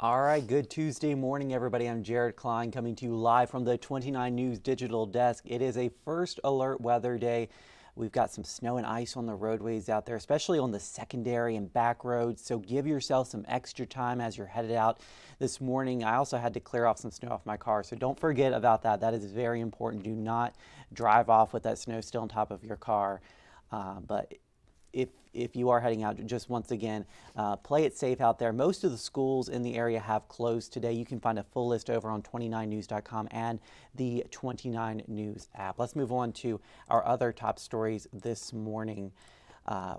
All right, good Tuesday morning, everybody. I'm Jared Klein coming to you live from the 29 News digital desk. It is a first alert weather day. We've got some snow and ice on the roadways out there, especially on the secondary and back roads. So give yourself some extra time as you're headed out this morning. I also had to clear off some snow off my car, so don't forget about that. That is very important. Do not drive off with that snow still on top of your car. But if you are heading out, just once again, play it safe out there. Most of the schools in the area have closed today. You can find a full list over on 29news.com and the 29 News app. Let's move on to our other top stories this morning.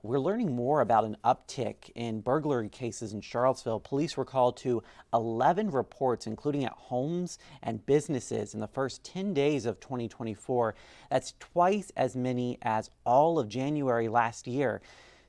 We're learning more about an uptick in burglary cases in Charlottesville. Police were called to 11 reports, including at homes and businesses in the first 10 days of 2024. That's twice as many as all of January last year.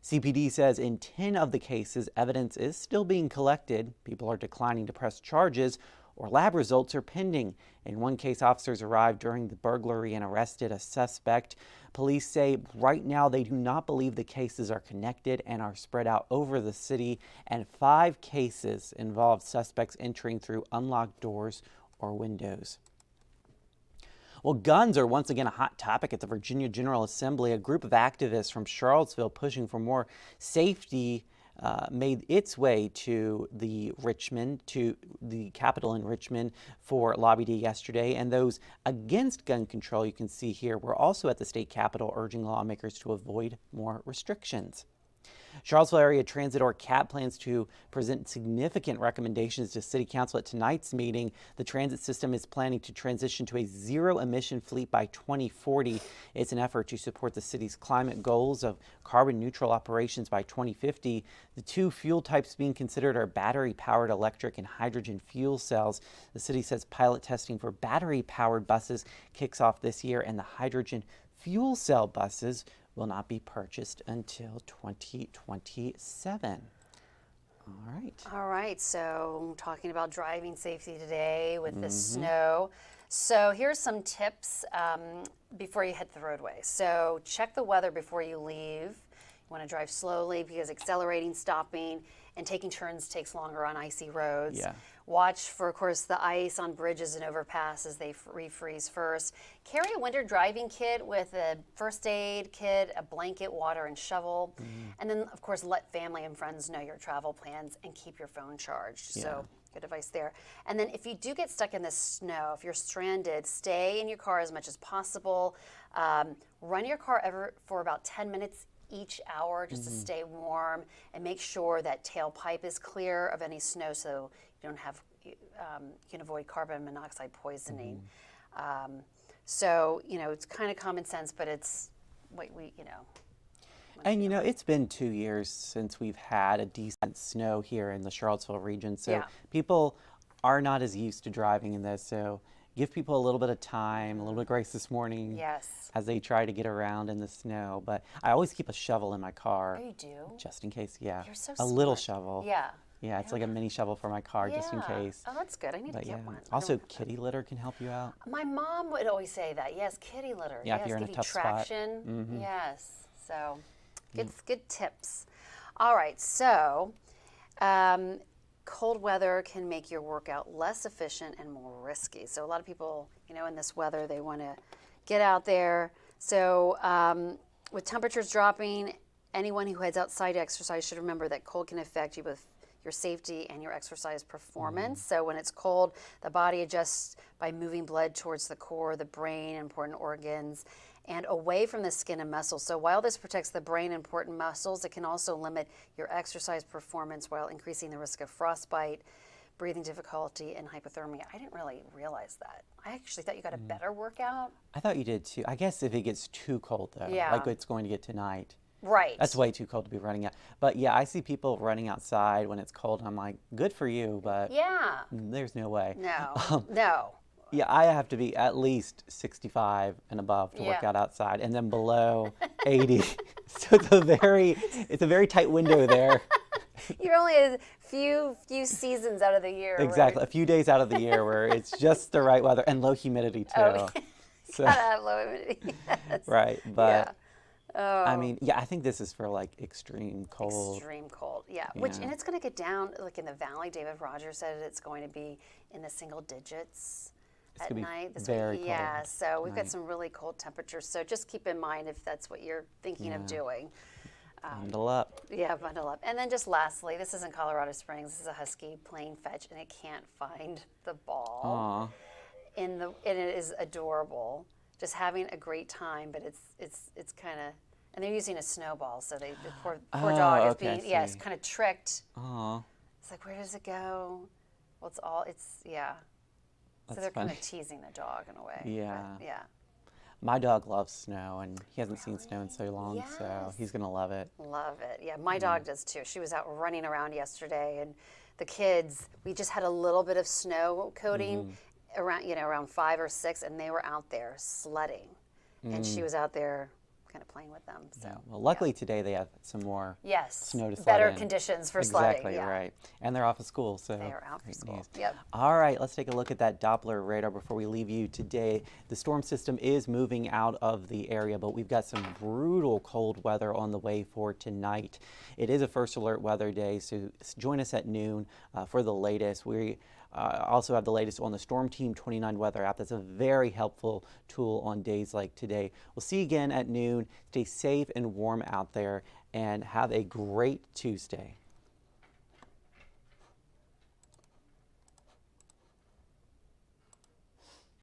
CPD says in 10 of the cases, evidence is still being collected. People are declining to press charges, or lab results are pending. In one case, officers arrived during the burglary and arrested a suspect. Police say right now they do not believe the cases are connected and are spread out over the city, and 5 cases involved suspects entering through unlocked doors or windows. Well, guns are once again a hot topic at the Virginia General Assembly. A group of activists from Charlottesville pushing for more safety made its way to the Capitol in Richmond for Lobby Day yesterday. And those against gun control, you can see here, were also at the state capitol urging lawmakers to avoid more restrictions. Charlottesville Area Transit, or CAT, plans to present significant recommendations to City Council at tonight's meeting. The transit system is planning to transition to a zero-emission fleet by 2040. It's an effort to support the city's climate goals of carbon-neutral operations by 2050. The 2 fuel types being considered are battery-powered electric and hydrogen fuel cells. The city says pilot testing for battery-powered buses kicks off this year, and the hydrogen fuel cell buses will not be purchased until 2027. All right, so talking about driving safety today with the snow. So here's some tips before you hit the roadway. So check the weather before you leave. You want to drive slowly because accelerating, stopping, and taking turns takes longer on icy roads. Yeah. Watch for, of course, the ice on bridges and overpasses. They refreeze first. Carry a winter driving kit with a first aid kit, a blanket, water, and shovel. And then, of course, let family and friends know your travel plans and keep your phone charged. Yeah. So good advice there. And then if you do get stuck in the snow, if you're stranded, stay in your car as much as possible. Run your car for about 10 minutes each hour just to stay warm, and make sure that tailpipe is clear of any snow so you don't have, you can avoid carbon monoxide poisoning. So, it's kind of common sense, but it's what And it's been 2 years since we've had a decent snow here in the Charlottesville region, so Yeah. people are not as used to driving in this. So give people a little bit of time, a little bit of grace this morning. Yes. As they try to get around in the snow. But I always keep a shovel in my car. Oh, you do? Just in case, yeah. You're so a little smart. shovel. Yeah. Yeah, it's like a mini shovel for my car, just in Yeah. case. Oh, that's good. I need But to yeah. get one. I Also, don't have that. kitty litter can help you out. My mom would always say that. Yes, kitty litter. Yeah, if yes, you're in give a you tough spot. traction. Yes. So, good tips. All right. So, cold weather can make your workout less efficient and more risky. So a lot of people, in this weather, they want to get out there. So with temperatures dropping, anyone who heads outside to exercise should remember that cold can affect you with your safety and your exercise performance. So when it's cold, the body adjusts by moving blood towards the core, the brain, important organs, and away from the skin and muscles. So while this protects the brain and important muscles, it can also limit your exercise performance while increasing the risk of frostbite, breathing difficulty, and hypothermia. I didn't really realize that. I actually thought you got a better workout. I thought you did too. I guess if it gets too cold though, Yeah. like it's going to get tonight. Right. That's way too cold to be running out. But yeah, I see people running outside when it's cold. And I'm like, good for you, but Yeah. there's no way. No. No. Yeah, I have to be at least 65 and above to work Yeah. out outside, and then below 80. So it's a very tight window there. You're only a few seasons out of the year. Exactly, Where a few days out of the year where it's just the right weather and low humidity too. Oh, So gotta have low humidity. Yes. right, but I mean, yeah, I think this is for like extreme cold. Extreme cold, yeah. Which, Yeah. and it's going to get down, like in the valley. David Rogers said it's going to be in the single digits at gonna be night this very week. Yeah, cold so we've got tonight. some really cold temperatures. So just keep in mind if that's what you're thinking of doing. Bundle up. Yeah, bundle up. And then just lastly, this is in Colorado Springs. This is a husky playing fetch, and it can't find the ball. Aw. And it is adorable. Just having a great time, but it's kind of, and they're using a snowball, so the poor dog is okay, I being, it's see. kind of tricked. Aw. It's like, where does it go? Well, yeah. So That's they're kind funny. of teasing the dog in a way. but Yeah. yeah. My dog loves snow, and he hasn't seen snow in so long, so Yes. he's gonna love it. Love it. Yeah, my dog does too. She was out running around yesterday, and the kids, we just had a little bit of snow coating around 5 or 6, and they were out there sledding. And she was out there kind of playing with them. So, Well, luckily today they have some more yes, snow to sled better in. conditions for Exactly, sledding. Yeah. right. And they're off of school, so They are out for great school. news. Yep. All right, let's take a look at that Doppler radar before we leave you today. The storm system is moving out of the area, but we've got some brutal cold weather on the way for tonight. It is a first alert weather day, so join us at noon for the latest. We also have the latest on the Storm Team 29 weather app. That's a very helpful tool on days like today. We'll see you again at noon. Stay safe and warm out there, and have a great Tuesday.